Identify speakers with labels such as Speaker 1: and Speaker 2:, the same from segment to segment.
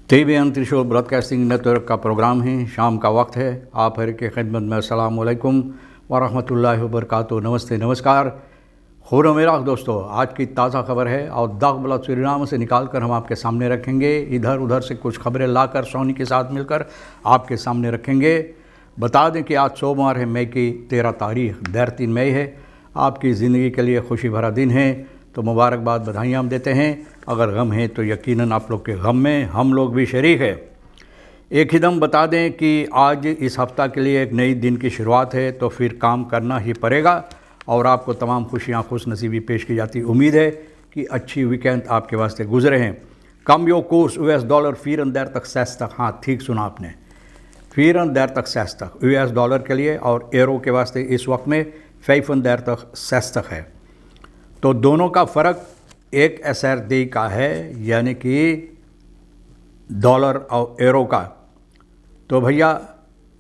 Speaker 1: TBN त्रिशूल broadcasting network का programme है। शाम का वक्त है। आप हर के खिदमत में अस्सलाम वालेकुम व रहमतुल्लाहि व बरकातुहू। नमस्ते, नमस्कार। खुर मेरा दोस्तों, आज की ताज़ा खबर है और दागबला सूरीनाम से निकाल कर हम आपके सामने रखेंगे। इधर उधर से कुछ खबरें लाकर सोनी के साथ मिलकर आपके सामने रखेंगे। बता दें कि आज सोमवार है, मई की 13 तारीख, देर 3 मई है। आपकी ज़िंदगी के लिए खुशी भरा दिन है, तो मुबारकबाद, बधाइयाँ हम देते हैं। अगर गम है तो यकीनन आप लोग के गम में हम लोग भी शरीक है। एक ही दम बता दें कि आज इस हफ़्ता के लिए एक नई दिन की शुरुआत है, तो फिर काम करना ही पड़ेगा और आपको तमाम खुशियाँ खुश नसीबी पेश की जाती। उम्मीद है कि अच्छी वीकेंड आपके वास्ते गुजरे हैं। कम यो कोर्स US डॉलर फ़ीरन देर तक सेस तक, हाँ ठीक सुना आपने, फ़ीरन देर तक सेस तक US डॉलर के लिए, और एरो के वास्ते इस वक्त में फ़ैफ़न देर तक सेस तक है। तो दोनों का फ़र्क एक SRD का है, यानी कि डॉलर और एरो का। तो भैया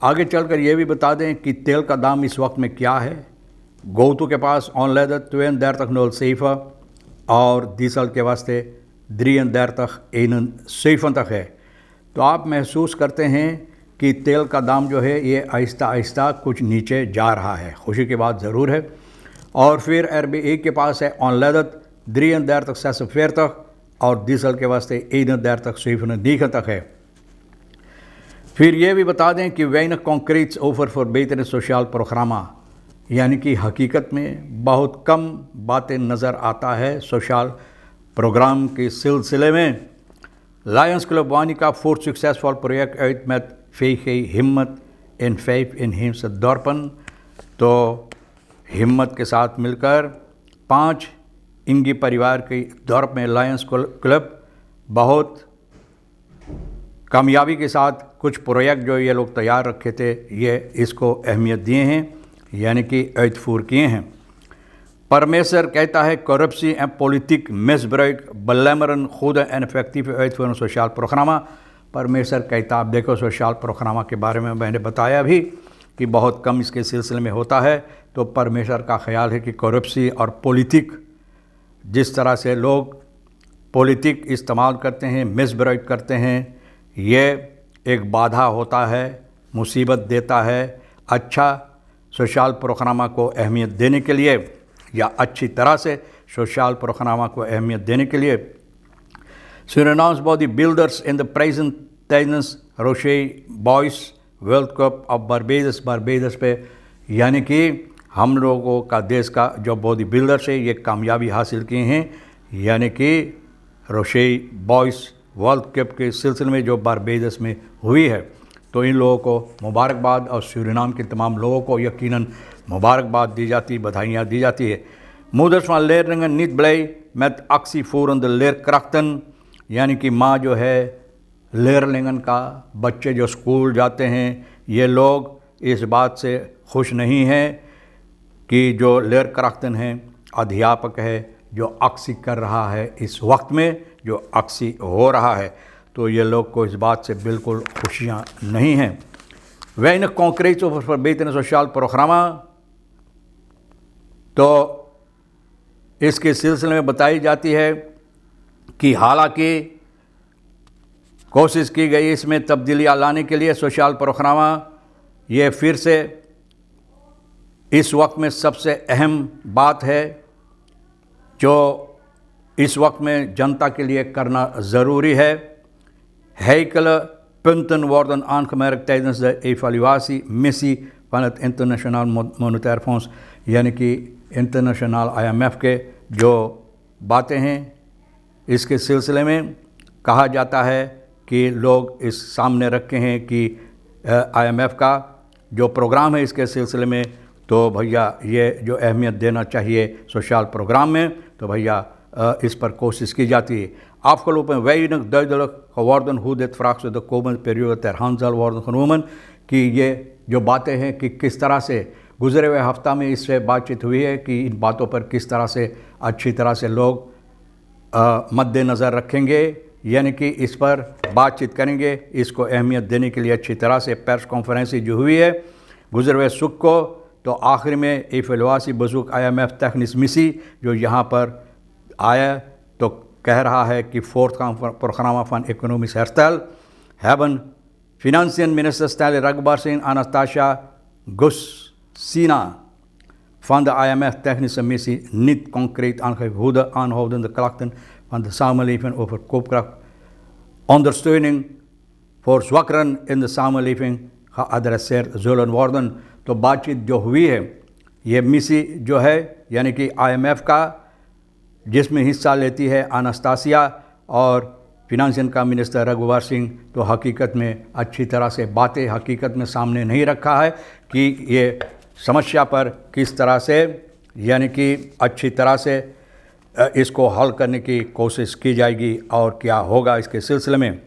Speaker 1: आगे चलकर ये भी बता दें कि तेल का दाम इस वक्त में क्या है। गोतू के पास ऑन लेदर 2 देर तक 0 सेफ़ा और डीजल के वास्ते 3 देर तक 1 सेफ़न तक है। तो आप महसूस करते हैं कि तेल का दाम जो है ये आहिस्ता आहिस्ता कुछ नीचे जा रहा है। खुशी की बात ज़रूर है। और फिर RBI के पास है ऑन लेदर 3 देर तक 46 तक और डीजल के वास्ते 1 देर तक 47 तक है। फिर ये भी बता दें कि weinig concreets over voor betere सोशल प्रोग्रामा, यानी कि हकीकत में बहुत कम बातें नज़र आता है सोशल प्रोग्राम के सिलसिले में। Lions club Vanika voor succesvol project uit met VG हिम्मत in 5 inheemse dorpen। तो हिम्मत के साथ मिलकर 5 इंगी परिवार के दौर में लायंस क्लब बहुत कामयाबी के साथ कुछ प्रोजेक्ट जो ये लोग तैयार रखे थे, ये इसको अहमियत दिए हैं, यानी कि uitvoer किए हैं। परमेश्वर कहता है corruptie en politiek misbruik belemmeren goede en effectieve uitvoering सोशल प्रोग्रामा। परमेश्वर कहता, आप देखो सोशल प्रोग्रामा के बारे में मैंने बताया भी कि बहुत कम इसके सिलसिले में होता है। तो परमेश्वर का ख्याल है कि करप्सी और पॉलिटिक, जिस तरह से लोग पॉलिटिक इस्तेमाल करते हैं, मिसब्राइट करते हैं, ये एक बाधा होता है, मुसीबत देता है। अच्छा सोशल प्रोग्रामा को अहमियत देने के लिए, या अच्छी तरह से सोशल प्रोग्रामा को अहमियत देने के लिए, Surinaams body builders in the present tijdens Roche Boys world cup of बारबेडस पे, यानी कि हम लोगों का देश का जो बॉडी बिल्डर से ये कामयाबी हासिल किए हैं, यानी कि रोशे बॉयज़ वर्ल्ड कप के सिलसिले में जो बारबेडस में हुई है। तो इन लोगों को मुबारकबाद और सूरीनाम के तमाम लोगों को यकीनन मुबारकबाद दी जाती, बधाइयाँ दी जाती है। मोदर्स van leerlingen niet blij met actievoerende leerkrachten, यानी कि माँ जो है लेरलिंगन का, बच्चे जो स्कूल जाते हैं, ये लोग इस बात से खुश नहीं हैं कि जो लेरक्राफ्टन हैं, अध्यापक है जो अक्सी कर रहा है, इस वक्त में जो अक्सी हो रहा है, तो ये लोग को इस बात से बिल्कुल खुशियाँ नहीं हैं। weinig concreets over verbetering सोशल प्रोग्रामा, तो इसके सिलसिले में बताई जाती है कि हालांकि कोशिश की गई इसमें तब्दीलियाँ लाने के लिए सोशल प्रोग्रामा, ये फिर से इस वक्त में सबसे अहम बात है जो इस वक्त में जनता के लिए करना ज़रूरी है। Heikele punten worden aangemerkt tijdens de evaluatiemissie van het Internationaal Monetair Fonds, यानी कि इंटरनेशनल IMF के जो बातें हैं, इसके सिलसिले में कहा जाता है कि लोग इस सामने रखे हैं कि IMF का जो प्रोग्राम है इसके सिलसिले में, तो भैया ये जो अहमियत देना चाहिए सोशल प्रोग्राम में, तो भैया इस पर कोशिश की जाती है। Afgelopen weinig duidelijk geworden hoe dit vraagstuk de komende periode ter hand zal worden genomen, कि ये जो बातें हैं कि किस तरह से गुज़रे हुए हफ्ता में इससे बातचीत हुई है कि इन बातों पर किस तरह से अच्छी तरह से लोग मद्देनज़र रखेंगे, यानी कि इस पर बातचीत करेंगे। इसको अहमियत देने के लिए अच्छी तरह से प्रेस कॉन्फ्रेंस जो हुई है गुज़रे सुख को, तो आखिर में इफ़लवासी बज़ुक IMF तखनिस मिसी जो यहाँ पर आया तो कह रहा है कि फोर्थ प्रोग्राम ऑफ इकोनॉमिक हेरस्टाइल हैवन फिनेंशियल मिनिस्टर स्टाइल रगबार सिंह अनास्ताशा गुस्सीना van de IMF technische missie niet concreet aangegeven aanhoudende klachten van de samenleving over koopkrachtondersteuning voor zwakkeren in de samenleving geadresseerd zullen worden। तो बातचीत जो हुई है, ये मिसी जो है यानी कि IMF का, जिसमें हिस्सा लेती है अनास्तासिया और फिनेंशियल का मिनिस्टर रघुवर सिंह, तो हकीकत में अच्छी तरह से बातें हकीकत में सामने नहीं रखा है कि ये समस्या पर किस तरह से यानी कि अच्छी तरह से इसको हल करने की कोशिश की जाएगी और क्या होगा इसके सिलसिले में।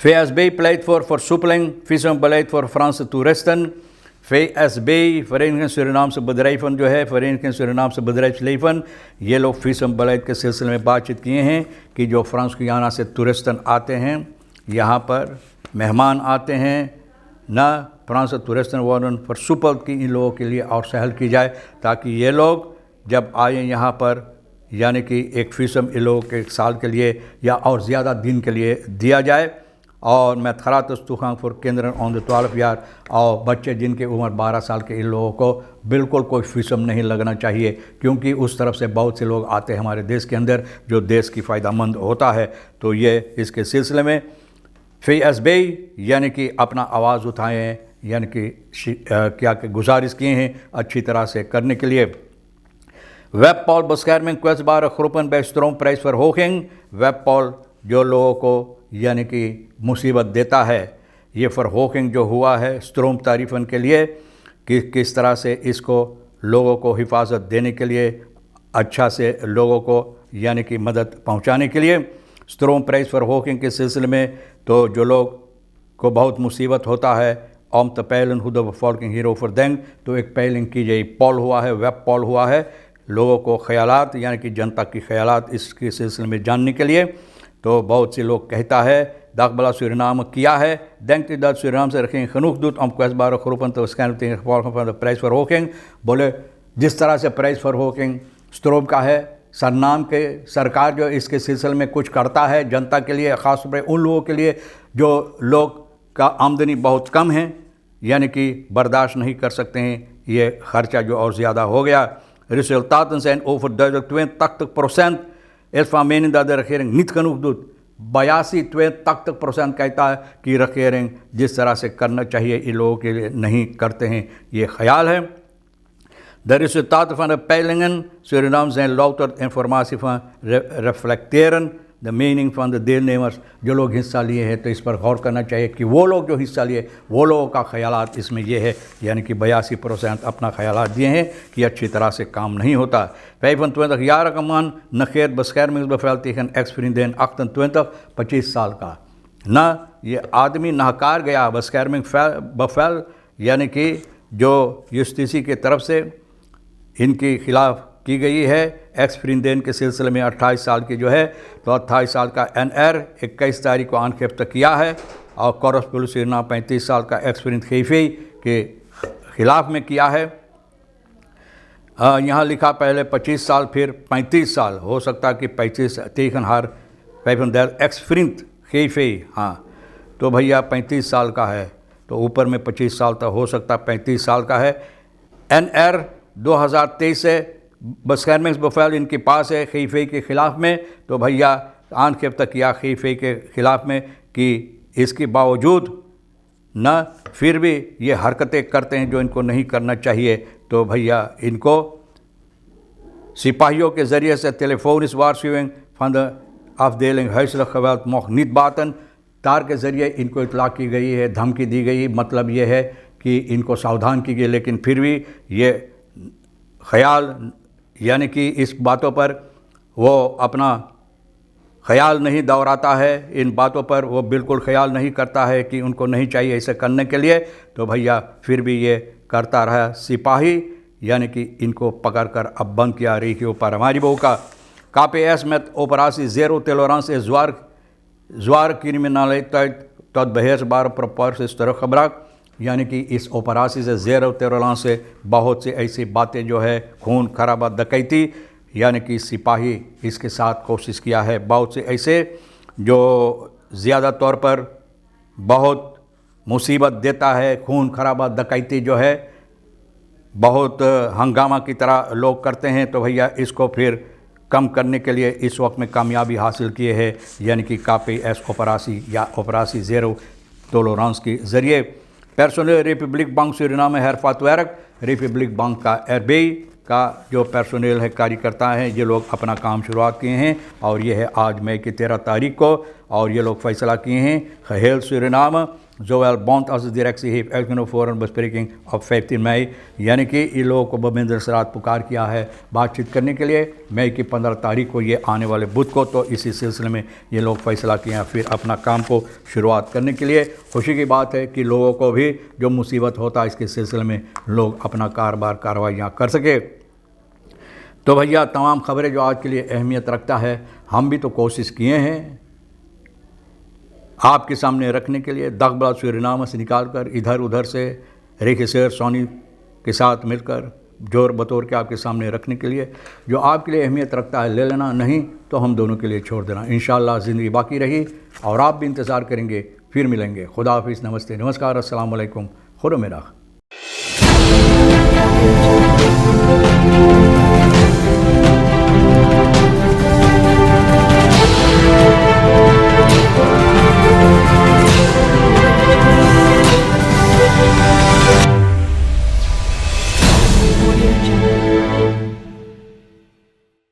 Speaker 1: VSB pleit voor versoepeling visumbeleid voor Franse toeristen। VSB, Vereniging Surinaamse Bedrijven जो है, Vereniging Surinaamse Bedrijfsleven, ये लोग विसुम्बeleid के सिलसिले में बातचीत किए हैं कि जो फ्रांस की यहाँ से टूरिस्टन आते हैं, यहाँ पर मेहमान आते हैं, ना फ्रांस टूरिस्टन वार्डन versoepeld की इन लोगों के लिए और सहल की जाए, ताकि ये लोग जब आए यहाँ पर यानी कि एक वीज़म इन लोगों के 1 साल के लिए या और ज़्यादा दिन के लिए दिया जाए। और मैं खरातस तुखांग फॉर केंद्र ऑन द 12 ईयर, और बच्चे जिनके उम्र 12 साल के इन लोगों को बिल्कुल कोई वीज़म नहीं लगना चाहिए, क्योंकि उस तरफ से बहुत से लोग आते हैं हमारे देश के अंदर जो देश की फ़ायदामंद होता है। तो ये इसके सिलसिले में VSB यानी कि अपना आवाज़ उठाएँ, यानी कि क्या गुजारिश किए हैं अच्छी तरह से करने के लिए। वेबपॉल bescherming kwetsbare groepen bij stroomprijsverhoging। वेबपॉल जो लोगों को यानी कि मुसीबत देता है, ये verhoging जो हुआ है स्ट्रोम तारीफ़न के लिए कि किस तरह से इसको लोगों को हिफाजत देने के लिए, अच्छा से लोगों को यानी कि मदद पहुंचाने के लिए स्ट्रोम प्राइस verhoging के सिलसिले में, तो जो लोग को बहुत मुसीबत होता है om te peilen hoe de bevolking hierover denkt, तो एक पेलिंग की गई, पॉल हुआ है, वेब पॉल हुआ है, लोगों को ख्यालात यानी कि जनता की ख्यालात इसके सिलसिले में जानने के लिए। तो बहुत से लोग कहता है दाखबला सुरीनाम किया है, denkt u dat Suriname er geen genoeg doet om kwetsbare groepen te beschermen tegen gevolgen van de prijsverhoging। बोले जिस तरह से prijsverhoging स्ट्रोम का है, सरनाम के सरकार जो इसके सिलसिले में कुछ करता है जनता के लिए, ख़ास तौर पर उन लोगों के लिए जो लोग का आमदनी बहुत कम है, यानी कि बर्दाश्त नहीं कर सकते हैं ये ख़र्चा जो और ज़्यादा हो गया। Resultaten zijn overduidelijk, 82% is van mening dat de regering niet genoeg doet। 82% कहता है कि regering जिस तरह से करना चाहिए इन लोगों के लिए नहीं करते हैं, ये ख्याल है। De resultaten van de peilingen Suriname zijn louter informatie van reflecteren de mening van de deelnemers। जो लोग हिस्सा लिए हैं तो इस पर गौर करना चाहिए कि वो लोग जो हिस्सा लिए वो लोगों का ख्यालात इसमें ये है, यानी कि 82% अपना ख्यालात दिए हैं कि अच्छी तरह से काम नहीं होता। 25-jarige man negeert beschermingsbevel tegen ex-vriendin 28, 25 साल का ना, ये आदमी नहकार गया beschermingsbevel यानी कि जो जुस्टिसी की तरफ से इनके खिलाफ की गई है एक्स फ्रिंदेन के सिलसिले में 28 साल की जो है, तो 28 साल का NR 21 तारीख को आनखेप्त किया है, और कोरस पुलिस 35 साल का एक्स फ्रिंद खीफी के ख़िलाफ़ में किया है। यहाँ लिखा पहले 25 साल फिर 35 साल, हो सकता है कि 35 tegen haar 35 एक्स फ्रिंद खीफी, हाँ तो भैया 35 साल का है, तो ऊपर में 25 साल तक हो सकता 35 साल का है। NR 2023 से beschermingsbevel इनके पास है खीफे के ख़िलाफ़ में, तो भैया आनखेप्त किया खीफे के ख़िलाफ़ में कि इसके बावजूद न फिर भी ये हरकतें करते हैं जो इनको नहीं करना चाहिए, तो भैया इनको सिपाहियों के ज़रिए से टेलीफोनिsch waarschuwing van de afdeling huiselijk geweld mocht niet baten, तार के ज़रिए इनको इतला की गई है, धमकी दी गई, मतलब ये है कि इनको सावधान की गई, लेकिन फिर भी ये ख्याल यानी कि इस बातों पर वो अपना ख्याल नहीं दोहराता है, इन बातों पर वो बिल्कुल ख्याल नहीं करता है कि उनको नहीं चाहिए ऐसे करने के लिए, तो भैया फिर भी ये करता रहा। सिपाही यानी कि इनको पकड़ कर अब बंद किया रही के ऊपर हमारी बहू का KPS met operatie Zero Tolerantie zwaar criminaliteit tot beheersbare proporties teruggebracht, यानी कि इस ऑपरेशन से ज़ेरो टॉलरेंस से बहुत सी ऐसी बातें जो है खून खराबा डकैती यानी कि सिपाही इसके साथ कोशिश किया है। बहुत से ऐसे जो ज़्यादा तौर पर बहुत मुसीबत देता है, खून खराबा डकैती जो है बहुत हंगामा की तरह लोग करते हैं, तो भैया इसको फिर कम करने के लिए इस वक्त में कामयाबी हासिल किए है, यानी कि KPS ऑपरेशन या ऑपरेशन ज़ेरो टॉलरेंस के ज़रिए। पर्सनल रिपब्लिक बैंक सूरीनाम हेरफातवर्क रिपब्लिक बैंक का RBI का जो पर्सनल है कार्यकर्ता हैं, ये लोग अपना काम शुरुआत किए हैं और ये है आज मई की 13 तारीख को, और ये लोग फैसला किए हैं Geheel Suriname zowel bond als de directie heeft uitgenodigd voor een bespreking op 15 मई, यानी कि इन लोगों को बमिंदर सरात पुकार किया है बातचीत करने के लिए मई की 15 तारीख को, ये आने वाले बुध को। तो इसी सिलसिले में ये लोग फैसला किए हैं फिर अपना काम को शुरुआत करने के लिए। खुशी की बात है कि लोगों को भी जो मुसीबत होता है इसके सिलसिले में लोग अपना कारोबार कार्रवाइयाँ कर सके। तो भैया तमाम खबरें जो आज के लिए अहमियत रखता है, हम भी तो कोशिश किए हैं आपके सामने रखने के लिए, दगबला सूरीनाम से निकाल कर इधर उधर से रेखिसर सोनी के साथ मिलकर जोर बतौर के आपके सामने रखने के लिए। जो आपके लिए अहमियत रखता है ले लेना, नहीं तो हम दोनों के लिए छोड़ देना। इंशाअल्लाह ज़िंदगी बाकी रही और आप भी इंतज़ार करेंगे, फिर मिलेंगे। खुदा हाफिज़, नमस्ते, नमस्कार, अस्सलाम वालेकुम, खुदा मेरा।